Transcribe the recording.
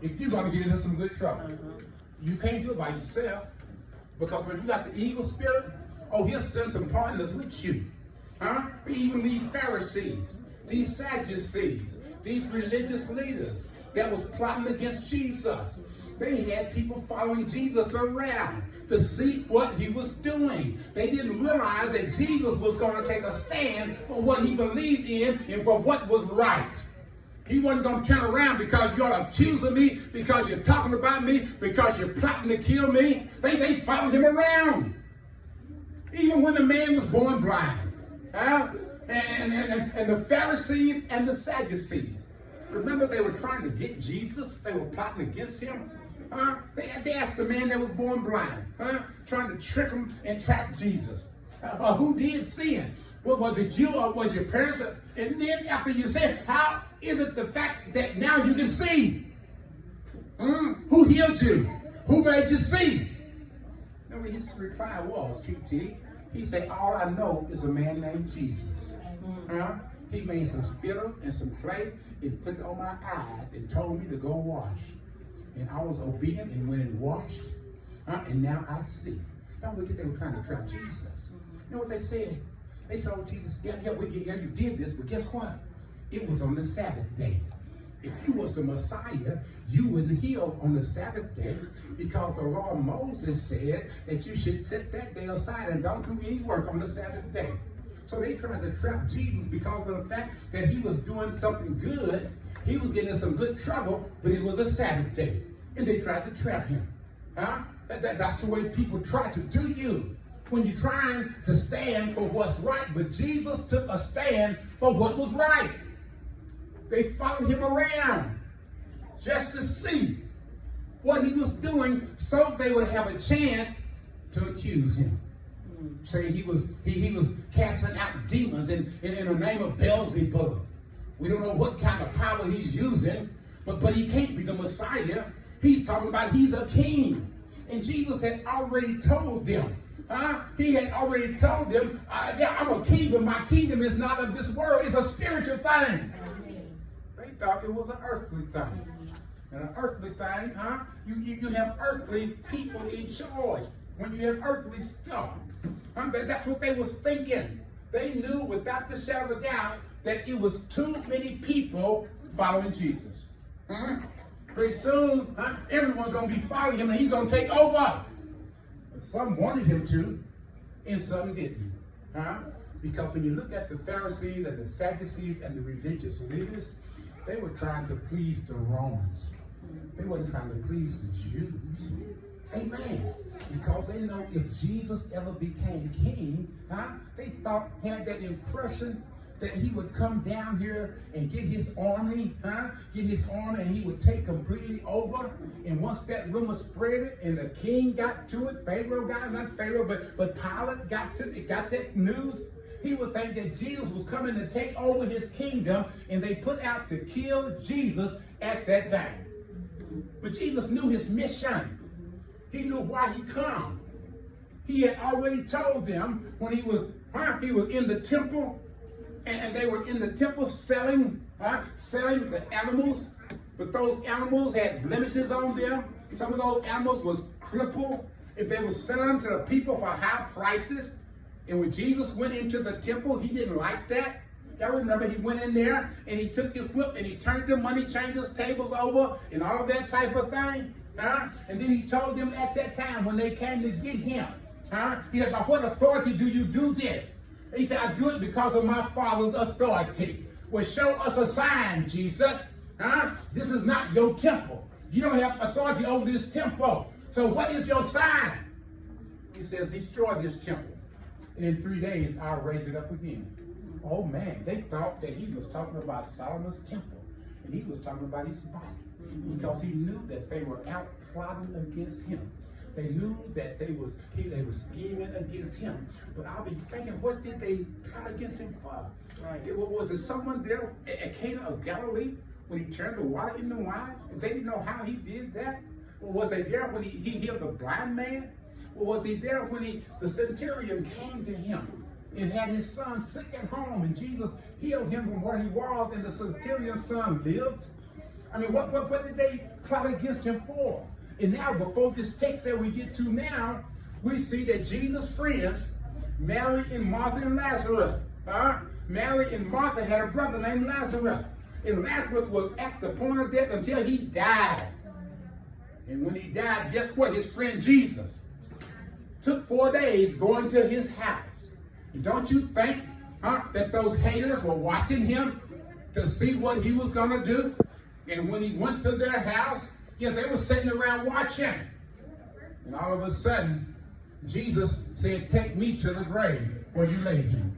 if you're going to get into some good trouble. You can't do it by yourself. Because when you got the evil spirit, oh, he'll send some partners with you. Even these Pharisees, these Sadducees, these religious leaders that was plotting against Jesus. They had people following Jesus around to see what he was doing. They didn't realize that Jesus was going to take a stand for what he believed in and for what was right. He wasn't going to turn around because you're accusing me, because you're talking about me, because you're plotting to kill me. They followed him around. Even when the man was born blind. And the Pharisees and the Sadducees. Remember, they were trying to get Jesus. They were plotting against him. They asked the man that was born blind, trying to trick him and trap Jesus. Who did sin? Was it you or was your parents? And then after you said, how is it the fact that now you can see? Who healed you? Who made you see? Remember, his reply was, TT, he said, all I know is a man named Jesus. He made some spittle and some clay and put it on my eyes and told me to go wash. And I was obedient and went and washed. And now I see. Don't forget they were trying to trap Jesus. You know what they said? They told Jesus, yeah, you did this, but guess what? It was on the Sabbath day. If you was the Messiah, you wouldn't heal on the Sabbath day because the law of Moses said that you should set that day aside and don't do any work on the Sabbath day. So they tried to trap Jesus because of the fact that he was doing something good. He was getting in some good trouble, but it was a Sabbath day. And they tried to trap him. That's the way people try to do you. When you're trying to stand for what's right, but Jesus took a stand for what was right. They followed him around just to see what he was doing so they would have a chance to accuse him. Saying he was casting out demons in the name of Beelzebub. We don't know what kind of power he's using, but he can't be the Messiah. He's talking about he's a king. And Jesus had already told them. He had already told them, yeah, I'm a king, but my kingdom is not of this world. It's a spiritual thing. They thought it was an earthly thing. And an earthly thing, you have earthly people in charge. When you have earthly stuff. That's what they was thinking. They knew without the shadow of a doubt that it was too many people following Jesus. Pretty soon, everyone's going to be following him and he's going to take over. But some wanted him to, and some didn't. Because when you look at the Pharisees and the Sadducees and the religious leaders, they were trying to please the Romans. They weren't trying to please the Jews. Amen. Because they know if Jesus ever became king, they had that impression that he would come down here and get his army, and he would take completely over. And once that rumor spread it and the king got to it, not Pharaoh, but Pilate got that news, he would think that Jesus was coming to take over his kingdom, and they put out to kill Jesus at that time. But Jesus knew his mission. He knew why he come. He had already told them when he was in the temple, and they were in the temple selling the animals, but those animals had blemishes on them. Some of those animals was crippled. If they were selling to the people for high prices, and when Jesus went into the temple, he didn't like that. Y'all remember he went in there and he took his whip and he turned the money changers' tables over and all of that type of thing. And then he told them at that time when they came to get him, he said, by what authority do you do this? He said, I do it because of my Father's authority. Well, show us a sign, Jesus. This is not your temple. You don't have authority over this temple. So what is your sign? He says, destroy this temple. And in 3 days, I'll raise it up again. Oh man, they thought that he was talking about Solomon's temple. And he was talking about his body. Because he knew that they were out plotting against him. They knew that they were scheming against him. But I'll be thinking, what did they plot against him for? Right. Was it someone there at Cana of Galilee when he turned the water into wine? And they didn't know how he did that? Or was he there when he healed the blind man? Or was he there when the centurion came to him and had his son sick at home and Jesus healed him from where he was and the centurion's son lived? I mean, what did they plot against him for? And now, before this text that we get to now, we see that Jesus' friends, Mary and Martha and Lazarus, Mary and Martha had a brother named Lazarus. And Lazarus was at the point of death until he died. And when he died, guess what? His friend Jesus took 4 days going to his house. And don't you think that those haters were watching him to see what he was going to do? And when he went to their house, they were sitting around watching. And all of a sudden, Jesus said, "Take me to the grave where you laid him."